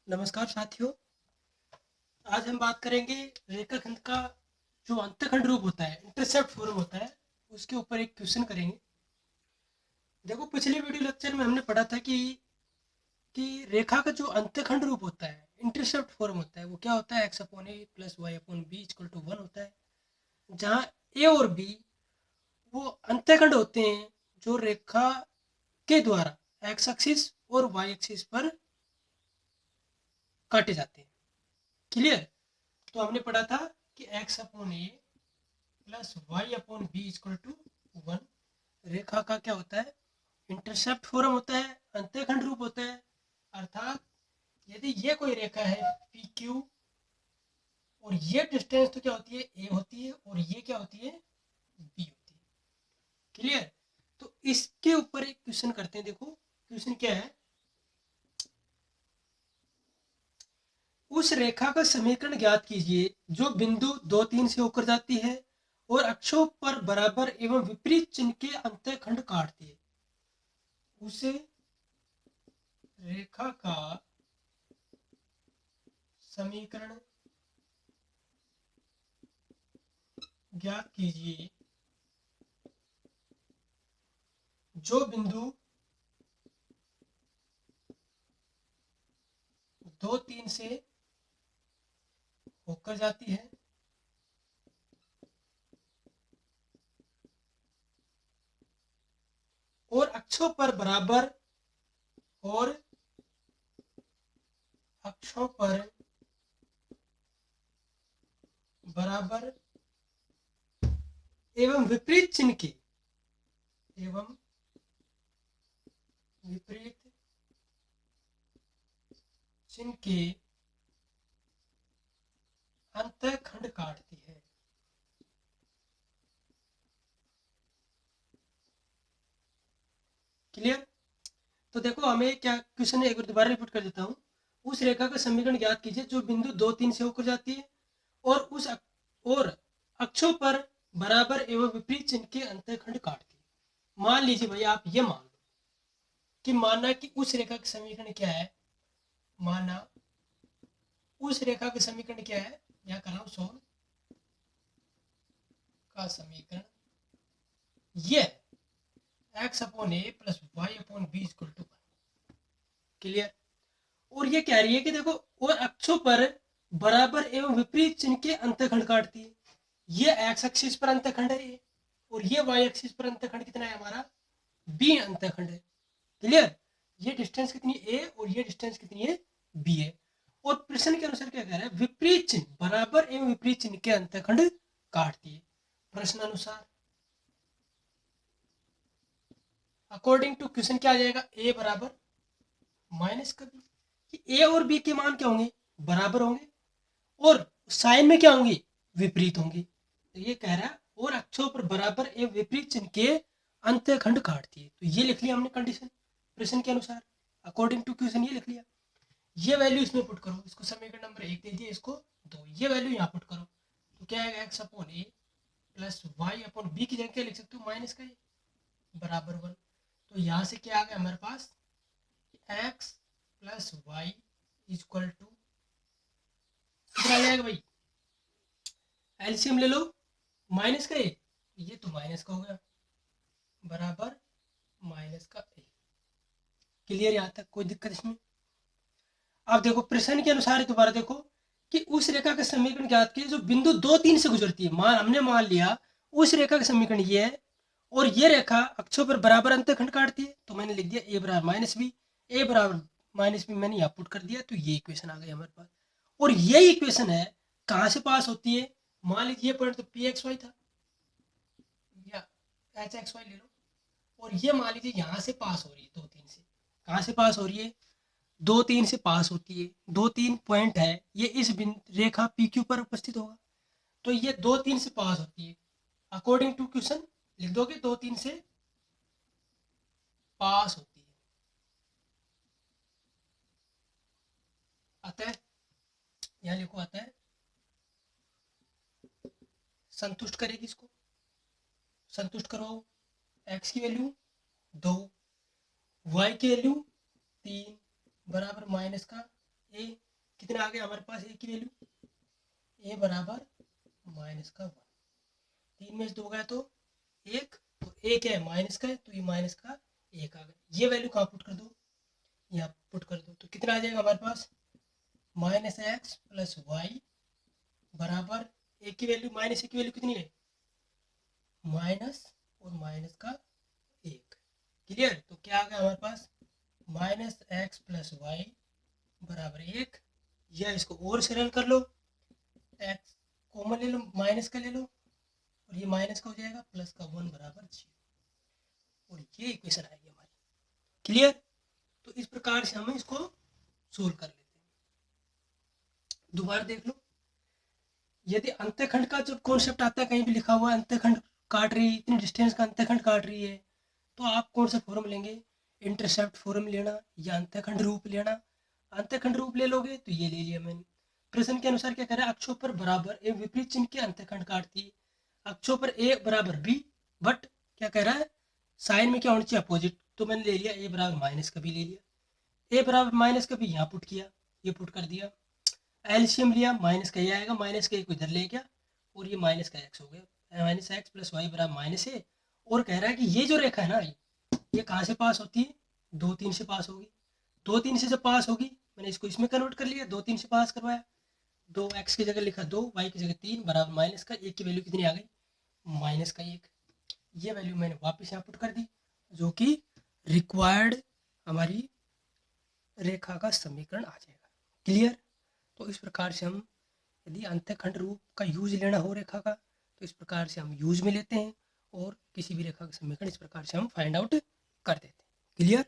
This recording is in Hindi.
नमस्कार साथियों। आज हम बात करेंगे रेखाखंड का जो अंतखंड रूप होता है, इंटरसेप्ट फॉर्म होता है, उसके ऊपर एक क्वेश्चन करेंगे। देखो, पिछले वीडियो लेक्चर में हमने पढ़ा था कि रेखा का जो अंतखंड रूप होता है, इंटरसेप्ट फॉर्म होता है, वो क्या होता है, x upon a plus y upon b equal to 1 होता है। जहाँ ए और बी वो अंतखंड होते हैं जो रेखा के द्वारा एक्स एक्सिस और वाई एक्सिस पर काटे जाते हैं। क्लियर? तो हमने पढ़ा था कि x upon a plus y upon b equal to 1 रेखा का क्या होता है, इंटरसेप्ट फॉर्म होता है, अंतःखंड रूप होता है। अर्थात यदि ये कोई रेखा है पी क्यू और ये डिस्टेंस तो क्या होती है, ए होती है, और ये क्या होती है, बी होती है। क्लियर? तो इसके ऊपर एक क्वेश्चन करते हैं। देखो क्वेश्चन क्या है, उस रेखा का समीकरण ज्ञात कीजिए जो बिंदु 2 3 से होकर जाती है और अक्षों पर बराबर एवं विपरीत चिन्ह के अंतःखंड काटती है। उस रेखा का समीकरण ज्ञात कीजिए जो बिंदु 2 3 से होकर जाती है और अक्षों पर बराबर और अक्षों पर बराबर एवं विपरीत चिन्ह के एवं विपरीत चिन्ह के अंतःखंड काटती है। क्लियर? तो देखो, हमें क्या क्वेश्चन है, एक बार दोबारा रिपीट कर देता हूँ। उस रेखा का समीकरण ज्ञात कीजिए जो बिंदु 2 3 से होकर जाती है और और अक्षों पर बराबर एवं विपरीत चिन्ह के अंतःखंड काटती है। मान लीजिए भाई, आप ये मान लो कि माना कि उस रेखा का समीकरण क्या है, माना उस रेखा का समीकरण क्या है, या कर रहा हूं सोल्व का समीकरण ये x upon a plus y upon b equal to 1। Clear? और ये कह रही है कि देखो, और अक्षों पर बराबर एवं विपरीत चिन्ह के अंतःखंड काटती है। ये एक्स एक्सिस पर अंतःखंड है ये, और ये वाई एक्सिस पर अंतःखंड कितना है हमारा, बी अंतःखंड है। क्लियर? ये डिस्टेंस कितनी ए और ये डिस्टेंस कितनी है, बी है। और प्रश्न के अनुसार क्या कह रहा है, विपरीत चिन्ह बराबर एवं विपरीत चिन्ह के अंतःखंड काटती है। प्रश्न अनुसार अकॉर्डिंग टू क्वेश्चन क्या आ जाएगा, ए बराबर माइनस का बी। कि ए और बी के मान क्या होंगे, बराबर होंगे, और साइन में क्या होंगे, विपरीत होंगे। तो ये कह रहा है और अक्षों पर बराबर एवं विपरीत चिन्ह के अंतःखंड काटती है। तो ये लिख लिया हमने कंडीशन प्रश्न के अनुसार, अकॉर्डिंग टू क्वेश्चन ये लिख लिया। ये वैल्यू इसमें पुट करो, इसको समीकरण नंबर 1 दे दिया, इसको 2, ये वैल्यू यहाँ पुट करो। तो क्या आएगा, x upon a plus y upon B की जगह क्या लिख सकते हो, माइनस का ए बराबर 1। तो यहाँ से क्या आ गया हमारे पास, x plus y equal to कितना आ जाएगा भाई, एलसीएम ले लो, माइनस का ए, ये तो माइनस का हो गया, बराबर माइनस का ए। क्लियर? यहाँ तक कोई दिक्कत इसमें? अब देखो प्रश्न के अनुसार दोबारा देखो कि उस रेखा का समीकरण ज्ञात कीजिए जो बिंदु 2 3 से गुजरती है। हमने मान लिया उस रेखा का समीकरण ये है और ये रेखा अक्षों पर बराबर अंतःखंड काटती है, तो मैंने लिख दिया ए बराबर माइनस बी, ए बराबर माइनस बी मैंने यहाँ पुट कर दिया। तो ये इक्वेशन आ गई हमारे पास, और ये इक्वेशन है कहाँ से पास होती है, मान लीजिए ये पॉइंट तो पी एक्स वाई था या एच एक्स वाई ले लो, और ये मान लीजिए यहाँ से पास हो रही है 2 3 से। कहाँ से पास हो रही है, 2 3 से पास होती है। 2 3 पॉइंट है, ये इस रेखा पी क्यू पर उपस्थित होगा। तो ये 2 3 से पास होती है, अकॉर्डिंग टू क्वेश्चन लिख दोगे 2 3 से पास होती है। आता है, यहाँ लिखो, आता है, संतुष्ट करेगी इसको, संतुष्ट करो। एक्स की वैल्यू 2, वाई की वैल्यू 3 बराबर माइनस का ए कितना आ गया हमारे पास ए की वैल्यू, ए बराबर माइनस का 1, 3 में से 2 गया तो 1, तो ए क्या है माइनस का है, तो ये माइनस का 1 आ गया। ये वैल्यू कहाँ पुट कर दो, यहाँ पुट कर दो, तो कितना आ जाएगा हमारे पास माइनस एक्स प्लस वाई बराबर ए की वैल्यू, माइनस ए की वैल्यू कितनी है माइनस और माइनस का 1। क्लियर, तो क्या आ गया हमारे पास माइनस एक्स प्लस वाई बराबर 1, या इसको और सरल कर लो, एक्स कॉमन ले लो, माइनस का ले लो, और ये माइनस का हो जाएगा प्लस का 1 बराबर 0, और ये इक्वेशन आएगी हमारी। क्लियर, तो इस प्रकार से हम इसको सोल्व कर लेते हैं। दोबारा देख लो, यदि अंत्यखंड का जब कॉन्सेप्ट आता है, कहीं भी लिखा हुआ है अंत्यखंड काट रही है, इतनी डिस्टेंस का अंत्यखंड काट रही है, तो आप कौन सा फॉर्म लेंगे, इंटरसेप्ट फॉर्म लेना या अंत्यखंड रूप लेना। अंत्यखंड रूप ले लोगे तो ये ले लिया मैंने। प्रश्न के अनुसार क्या कह रहा है, अक्षों पर बराबर ए विपरीत चिन्ह के अंत्यखंड काटती है, अक्षों पर ए बराबर बी, बट क्या कह रहा है साइन में क्या होना चाहिए अपोजिट, तो मैंने ले लिया ए बराबर माइनस का भी ले लिया, ए बराबर माइनस का भी यहाँ पुट किया, ये पुट कर दिया, एलसीएम लिया, माइनस का ये आएगा, माइनस का एक इधर ले गया, और ये माइनस का एक्स हो गया, माइनस एक्स प्लस वाई बराबर माइनस है। और कह रहा है कि ये जो रेखा है ना, ये कहाँ से पास होती है, 2 3 से पास होगी, 2 3 से जब पास होगी, मैंने इसको इसमें कन्वर्ट कर लिया, 2 3 से पास करवाया, 2 एक्स की जगह लिखा 2, वाई की जगह 3 बराबर माइनस का 1 की वैल्यू कितनी आ गई माइनस का 1। ये वैल्यू मैंने वापस यहाँ पुट कर दी, जो कि रिक्वायर्ड हमारी रेखा का समीकरण आ जाएगा। क्लियर, तो इस प्रकार से हम यदि अंत्यखंड रूप का यूज लेना हो रेखा का, तो इस प्रकार से हम यूज में लेते हैं, और किसी भी रेखा का समीकरण इस प्रकार से हम फाइंड आउट कर देते हैं। क्लियर।